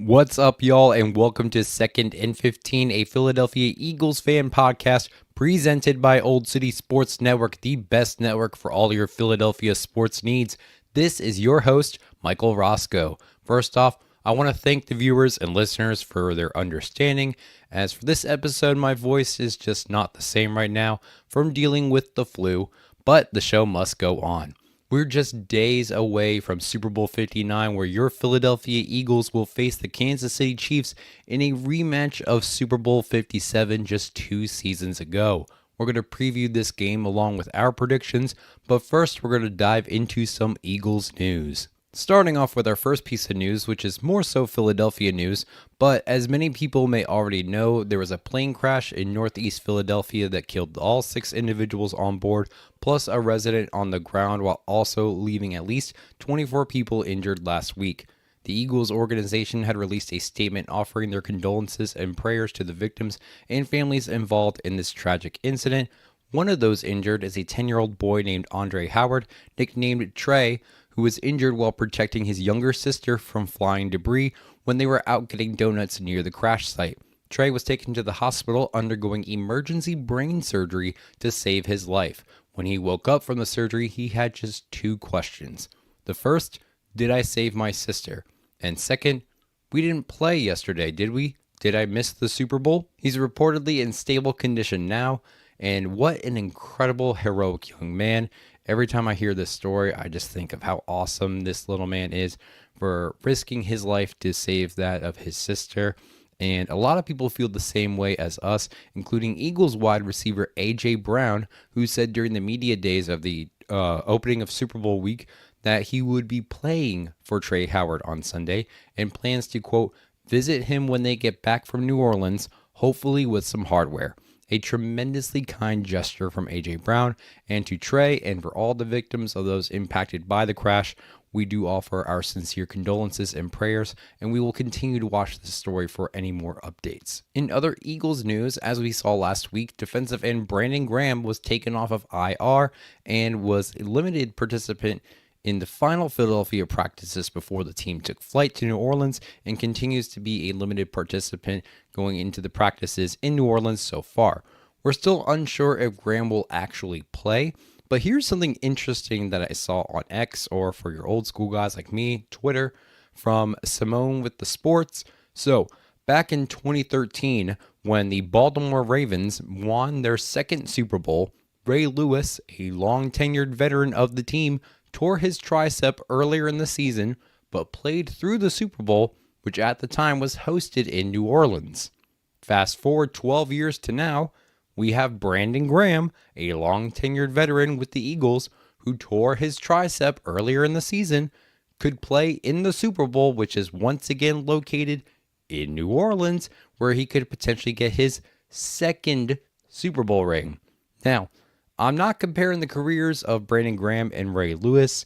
What's up, y'all, and welcome to Second and 15, a Philadelphia Eagles fan podcast presented by Old City Sports Network, the best network for all your Philadelphia sports needs. This is your host, Michael Roscoe. First off, I want to thank the viewers and listeners for their understanding. As for this episode, my voice is just not the same right now from dealing with the flu, but the show must go on. We're just days away from Super Bowl 59, where your Philadelphia Eagles will face the Kansas City Chiefs in a rematch of Super Bowl 57 just 2 seasons ago. We're going to preview this game along with our predictions, but first we're going to dive into some Eagles news. Starting off with our first piece of news, which is more so Philadelphia news, but as many people may already know, there was a plane crash in Northeast Philadelphia that killed all 6 individuals on board, plus a resident on the ground, while also leaving at least 24 people injured last week. The Eagles organization had released a statement offering their condolences and prayers to the victims and families involved in this tragic incident. One of those injured is a 10-year-old boy named Andre Howard, nicknamed Trey, who was injured while protecting his younger sister from flying debris when they were out getting donuts near the crash site. Trey was taken to the hospital undergoing emergency brain surgery to save his life. When he woke up from the surgery, he had just 2 questions. The first, did I save my sister? And second, we didn't play yesterday, did we? Did I miss the Super Bowl? He's reportedly in stable condition now, and what an incredible, heroic young man. Every time I hear this story, I just think of how awesome this little man is for risking his life to save that of his sister. And a lot of people feel the same way as us, including Eagles wide receiver A.J. Brown, who said during the media days of the opening of Super Bowl week that he would be playing for Trey Howard on Sunday and plans to, quote, visit him when they get back from New Orleans, hopefully with some hardware. A tremendously kind gesture from A.J. Brown, and to Trey and for all the victims of those impacted by the crash, we do offer our sincere condolences and prayers, and we will continue to watch this story for any more updates. In other Eagles news, as we saw last week, defensive end Brandon Graham was taken off of IR and was a limited participant in the final Philadelphia practices before the team took flight to New Orleans, and continues to be a limited participant going into the practices in New Orleans so far. We're still unsure if Graham will actually play, but here's something interesting that I saw on X, or for your old school guys like me, Twitter, from Simone with the Sports. So, back in 2013, when the Baltimore Ravens won their second Super Bowl, Ray Lewis, a long-tenured veteran of the team, tore his tricep earlier in the season, but played through the Super Bowl, which at the time was hosted in New Orleans. Fast forward 12 years to now, we have Brandon Graham, a long-tenured veteran with the Eagles, who tore his tricep earlier in the season, could play in the Super Bowl, which is once again located in New Orleans, where he could potentially get his second Super Bowl ring. Now, I'm not comparing the careers of Brandon Graham and Ray Lewis.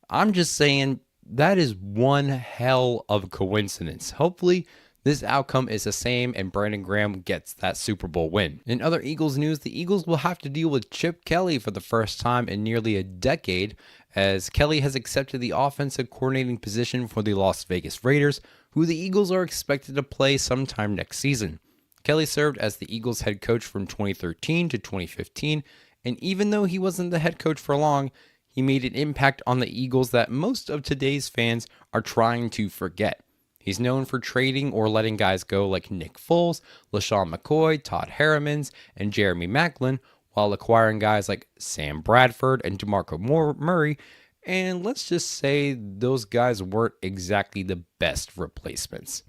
I'm just saying that is one hell of a coincidence. Hopefully, this outcome is the same and Brandon Graham gets that Super Bowl win. In other Eagles news, the Eagles will have to deal with Chip Kelly for the first time in nearly a decade, as Kelly has accepted the offensive coordinating position for the Las Vegas Raiders, who the Eagles are expected to play sometime next season. Kelly served as the Eagles head coach from 2013 to 2015, and even though he wasn't the head coach for long, he made an impact on the Eagles that most of today's fans are trying to forget. He's known for trading or letting guys go like Nick Foles, LaShawn McCoy, Todd Herremans, and Jeremy Maclin, while acquiring guys like Sam Bradford and DeMarco Murray, and let's just say those guys weren't exactly the best replacements.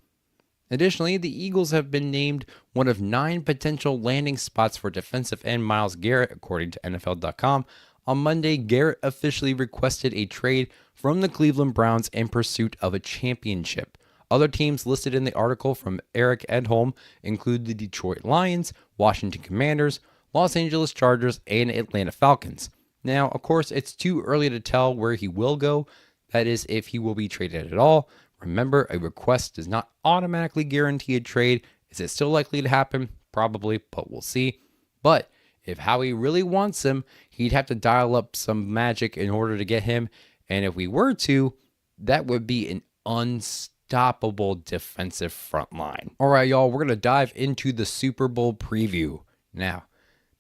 Additionally, the Eagles have been named one of 9 potential landing spots for defensive end Myles Garrett, according to NFL.com. On Monday, Garrett officially requested a trade from the Cleveland Browns in pursuit of a championship. Other teams listed in the article from Eric Edholm include the Detroit Lions, Washington Commanders, Los Angeles Chargers, and Atlanta Falcons. Now, of course, it's too early to tell where he will go, that is, if he will be traded at all. Remember, a request does not automatically guarantee a trade. Is it still likely to happen? Probably, but we'll see. But if Howie really wants him, he'd have to dial up some magic in order to get him. And if we were to, that would be an unstoppable defensive front line. All right, y'all, we're going to dive into the Super Bowl preview. Now,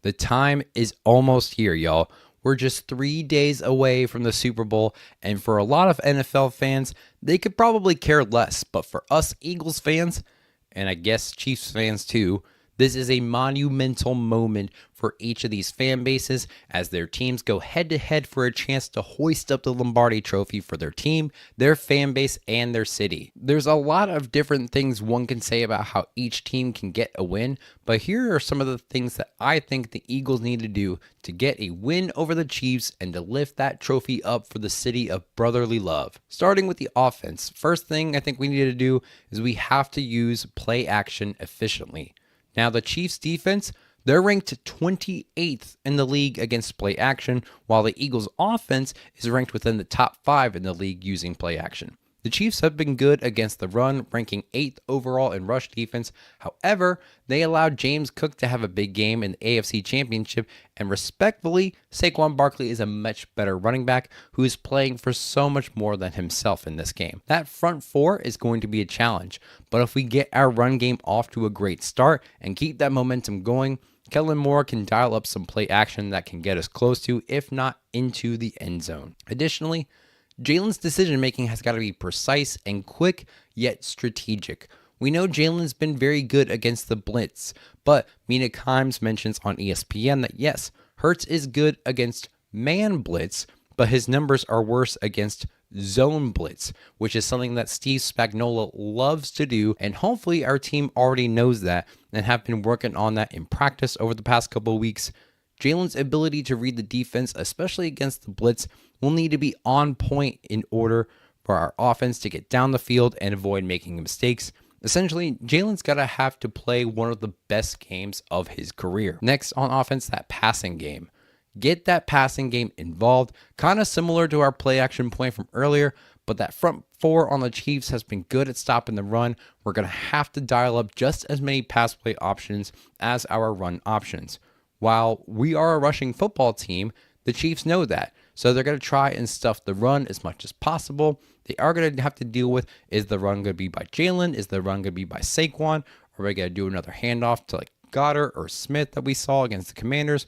the time is almost here, y'all. We're just 3 days away from the Super Bowl, and for a lot of NFL fans, they could probably care less. But for us Eagles fans, and I guess Chiefs fans too, this is a monumental moment for each of these fan bases as their teams go head-to-head for a chance to hoist up the Lombardi Trophy for their team, their fan base, and their city. There's a lot of different things one can say about how each team can get a win, but here are some of the things that I think the Eagles need to do to get a win over the Chiefs and to lift that trophy up for the city of brotherly love. Starting with the offense, first thing I think we need to do is we have to use play action efficiently. Now, the Chiefs' defense, they're ranked 28th in the league against play action, while the Eagles' offense is ranked within the top 5 in the league using play action. The Chiefs have been good against the run, ranking 8th overall in rush defense. However, they allowed James Cook to have a big game in the AFC Championship, and respectfully, Saquon Barkley is a much better running back who is playing for so much more than himself in this game. That front four is going to be a challenge, but if we get our run game off to a great start and keep that momentum going, Kellen Moore can dial up some play action that can get us close to, if not into the end zone. Additionally, Jalen's decision-making has got to be precise and quick, yet strategic. We know Jalen's been very good against the blitz, but Mina Kimes mentions on ESPN that yes, Hurts is good against man blitz, but his numbers are worse against zone blitz, which is something that Steve Spagnuolo loves to do, and hopefully our team already knows that and have been working on that in practice over the past couple of weeks. Jalen's ability to read the defense, especially against the blitz, will need to be on point in order for our offense to get down the field and avoid making mistakes. Essentially, Jalen's got to have to play one of the best games of his career. Next on offense, that passing game. Get that passing game involved, kind of similar to our play action point from earlier, but that front four on the Chiefs has been good at stopping the run. We're going to have to dial up just as many pass play options as our run options. While we are a rushing football team, the Chiefs know that. So they're going to try and stuff the run as much as possible. They are going to have to deal with, is the run going to be by Jalen? Is the run going to be by Saquon? Are we going to do another handoff to like Goddard or Smith that we saw against the Commanders?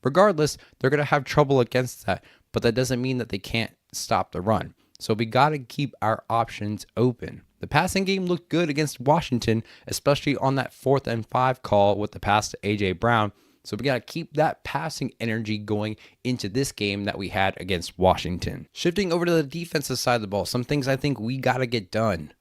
Regardless, they're going to have trouble against that, but that doesn't mean that they can't stop the run. So we got to keep our options open. The passing game looked good against Washington, especially on that 4th and 5 call with the pass to A.J. Brown. So we got to keep that passing energy going into this game that we had against Washington. Shifting over to the defensive side of the ball, some things I think we got to get done.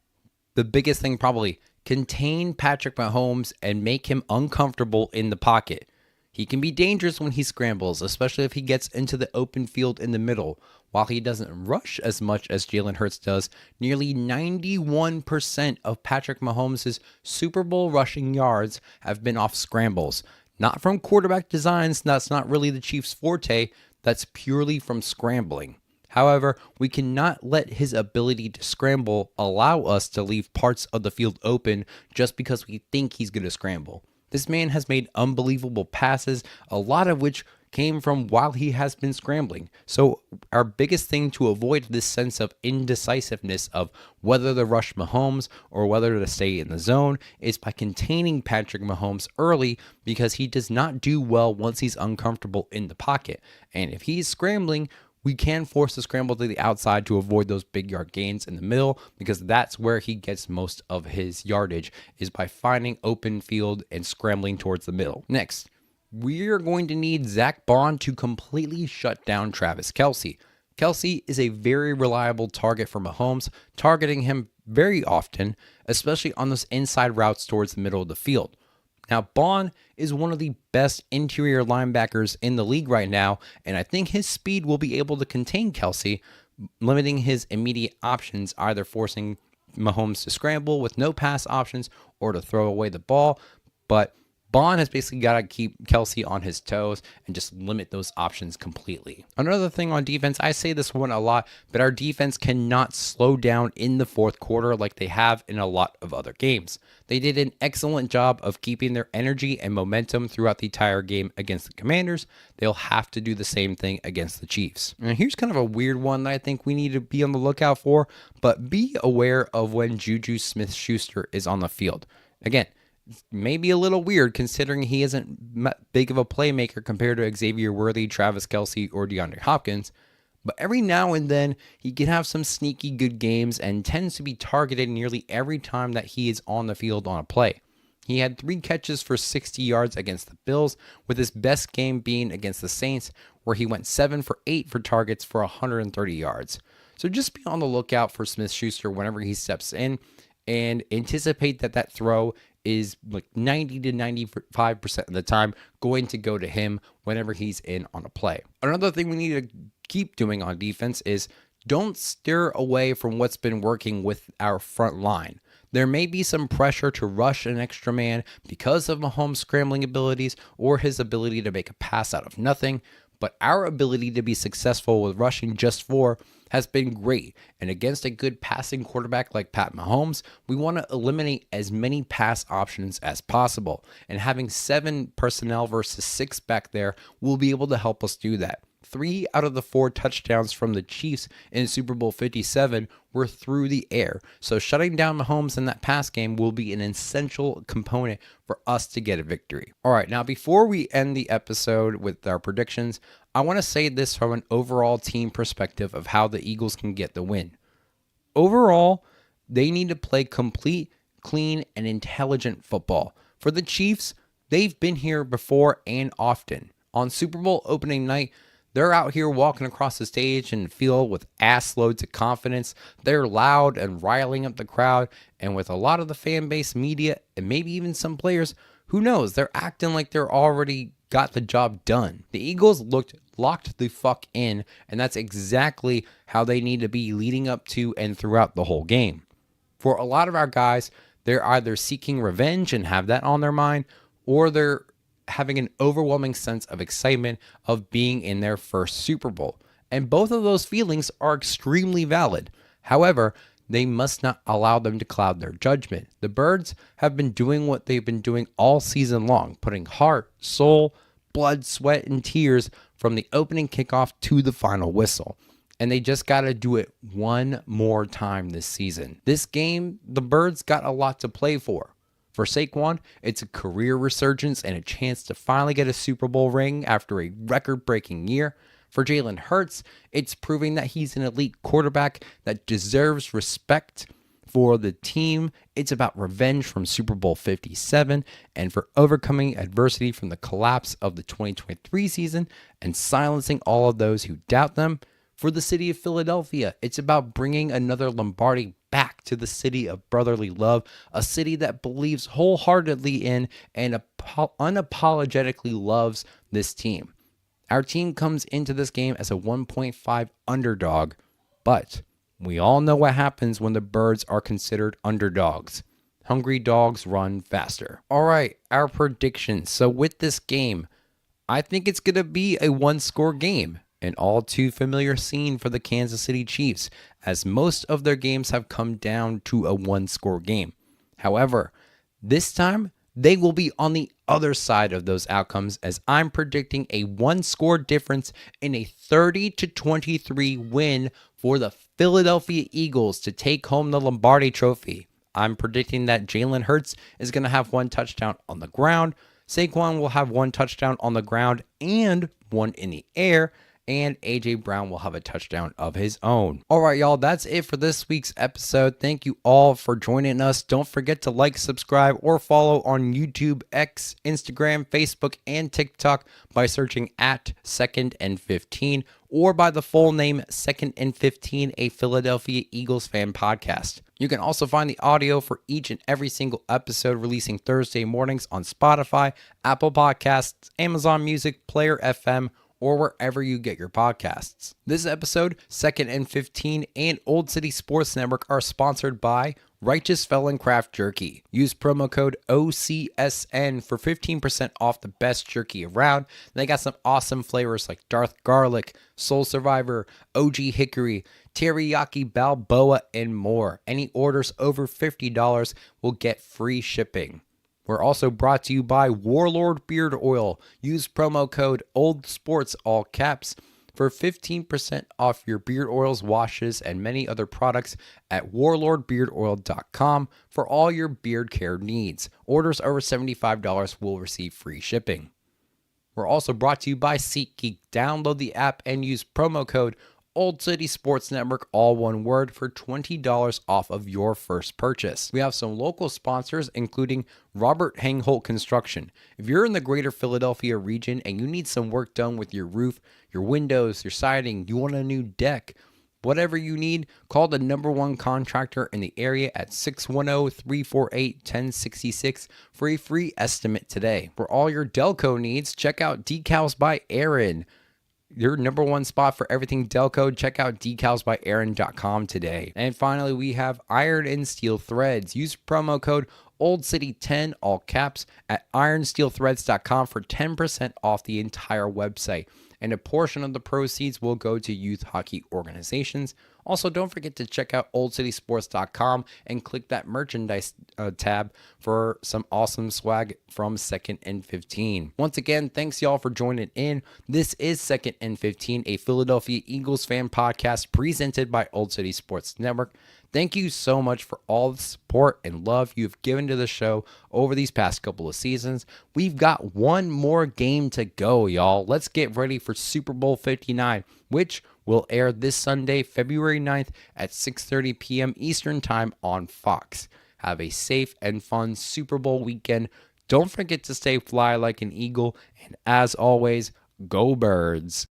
The biggest thing probably, contain Patrick Mahomes and make him uncomfortable in the pocket. He can be dangerous when he scrambles, especially if he gets into the open field in the middle. While he doesn't rush as much as Jalen Hurts does, nearly 91% of Patrick Mahomes' Super Bowl rushing yards have been off scrambles. Not from quarterback designs, that's not really the Chiefs' forte, that's purely from scrambling. However, we cannot let his ability to scramble allow us to leave parts of the field open just because we think he's going to scramble. This man has made unbelievable passes, a lot of which came from while he has been scrambling. So our biggest thing to avoid this sense of indecisiveness of whether to rush Mahomes or whether to stay in the zone is by containing Patrick Mahomes early, because he does not do well once he's uncomfortable in the pocket. And if he's scrambling, we can force the scramble to the outside to avoid those big yard gains in the middle, because that's where he gets most of his yardage, is by finding open field and scrambling towards the middle. Next, we are going to need Zach Bond to completely shut down Travis Kelce. Kelsey is a very reliable target for Mahomes, targeting him very often, especially on those inside routes towards the middle of the field. Now, Bond is one of the best interior linebackers in the league right now, and I think his speed will be able to contain Kelsey, limiting his immediate options, either forcing Mahomes to scramble with no pass options or to throw away the ball. But Bond has basically got to keep Kelsey on his toes and just limit those options completely. Another thing on defense, I say this one a lot, but our defense cannot slow down in the fourth quarter like they have in a lot of other games. They did an excellent job of keeping their energy and momentum throughout the entire game against the Commanders. They'll have to do the same thing against the Chiefs. And here's kind of a weird one that I think we need to be on the lookout for, but be aware of when Juju Smith-Schuster is on the field. Again, maybe a little weird considering he isn't big of a playmaker compared to Xavier Worthy, Travis Kelce, or DeAndre Hopkins. But every now and then, he can have some sneaky good games and tends to be targeted nearly every time that he is on the field on a play. He had 3 catches for 60 yards against the Bills, with his best game being against the Saints, where he went 7 for 8 for targets for 130 yards. So just be on the lookout for Smith-Schuster whenever he steps in, and anticipate that throw is like 90 to 95% of the time going to go to him whenever he's in on a play. Another thing we need to keep doing on defense is don't steer away from what's been working with our front line. There may be some pressure to rush an extra man because of Mahomes' scrambling abilities or his ability to make a pass out of nothing, but our ability to be successful with rushing just 4 has been great. And against a good passing quarterback like Pat Mahomes, we want to eliminate as many pass options as possible. And having 7 personnel versus 6 back there will be able to help us do that. 3 out of the 4 touchdowns from the Chiefs in Super Bowl 57 were through the air. So shutting down Mahomes in that pass game will be an essential component for us to get a victory. All right, now before we end the episode with our predictions, I want to say this from an overall team perspective of how the Eagles can get the win. Overall, they need to play complete, clean, and intelligent football. For the Chiefs, they've been here before and often. On Super Bowl opening night, they're out here walking across the stage and field with ass loads of confidence. They're loud and riling up the crowd, and with a lot of the fan base, media, and maybe even some players, who knows, they're acting like they're already got the job done. The Eagles looked locked the fuck in, and that's exactly how they need to be leading up to and throughout the whole game. For a lot of our guys, they're either seeking revenge and have that on their mind, or they're having an overwhelming sense of excitement of being in their first Super Bowl. And both of those feelings are extremely valid. However, they must not allow them to cloud their judgment. The Birds have been doing what they've been doing all season long, putting heart, soul, blood, sweat, and tears from the opening kickoff to the final whistle. And they just got to do it one more time this season. This game, the Birds got a lot to play for. For Saquon, it's a career resurgence and a chance to finally get a Super Bowl ring after a record-breaking year. For Jalen Hurts, it's proving that he's an elite quarterback that deserves respect. For the team, it's about revenge from Super Bowl 57 and for overcoming adversity from the collapse of the 2023 season and silencing all of those who doubt them. For the city of Philadelphia, it's about bringing another Lombardi back to the city of brotherly love, a city that believes wholeheartedly in and unapologetically loves this team. Our team comes into this game as a 1.5 underdog, but we all know what happens when the Birds are considered underdogs. Hungry dogs run faster. All right, our predictions. So with this game, I think it's going to be a 1-score game. An all too familiar scene for the Kansas City Chiefs, as most of their games have come down to a 1-score game. However, this time, they will be on the other side of those outcomes, as I'm predicting a 1-score difference in a 30-23 win for the Philadelphia Eagles to take home the Lombardi Trophy. I'm predicting that Jalen Hurts is going to have 1 touchdown on the ground. Saquon will have 1 touchdown on the ground and 1 in the air. and A.J. Brown will have a touchdown of his own. All right, y'all, that's it for this week's episode. Thank you all for joining us. Don't forget to like, subscribe, or follow on YouTube, X, Instagram, Facebook, and TikTok by searching at 2nd and 15 or by the full name 2nd and 15, a Philadelphia Eagles fan podcast. You can also find the audio for each and every single episode releasing Thursday mornings on Spotify, Apple Podcasts, Amazon Music, Player FM, or wherever you get your podcasts. This episode, 2nd and 15, and Old City Sports Network are sponsored by Righteous Felon Craft Jerky. Use promo code OCSN for 15% off the best jerky around. They got some awesome flavors like Darth Garlic, Soul Survivor, OG Hickory, Teriyaki Balboa, and more. Any orders over $50 will get free shipping. We're also brought to you by Warlord Beard Oil. Use promo code OLDSPORTS, all caps, for 15% off your beard oils, washes, and many other products at warlordbeardoil.com for all your beard care needs. Orders over $75 will receive free shipping. We're also brought to you by SeatGeek. Download the app and use promo code Old City Sports Network, all one word, for $20 off of your first purchase. We have some local sponsors, including Robert Hangholt Construction. If you're in the greater Philadelphia region and you need some work done with your roof, your windows, your siding, you want a new deck, whatever you need, call the #1 contractor in the area at 610-348-1066 for a free estimate today. For all your Delco needs, check out Decals by Aaron. Your #1 spot for everything Delco. Check out decalsbyaaron.com today. And finally, we have Iron and Steel Threads. Use promo code OldCity10, all caps, at ironsteelthreads.com for 10% off the entire website. And a portion of the proceeds will go to youth hockey organizations. Also, don't forget to check out oldcitysports.com and click that merchandise tab for some awesome swag from 2nd and 15. Once again, thanks y'all for joining in. This is 2nd and 15, a Philadelphia Eagles fan podcast presented by Old City Sports Network. Thank you so much for all the support and love you've given to the show over these past couple of seasons. We've got one more game to go, y'all. Let's get ready for Super Bowl 59, which will air this Sunday, February 9th at 6:30 p.m. Eastern Time on Fox. Have a safe and fun Super Bowl weekend. Don't forget to stay fly like an eagle, and as always, go Birds.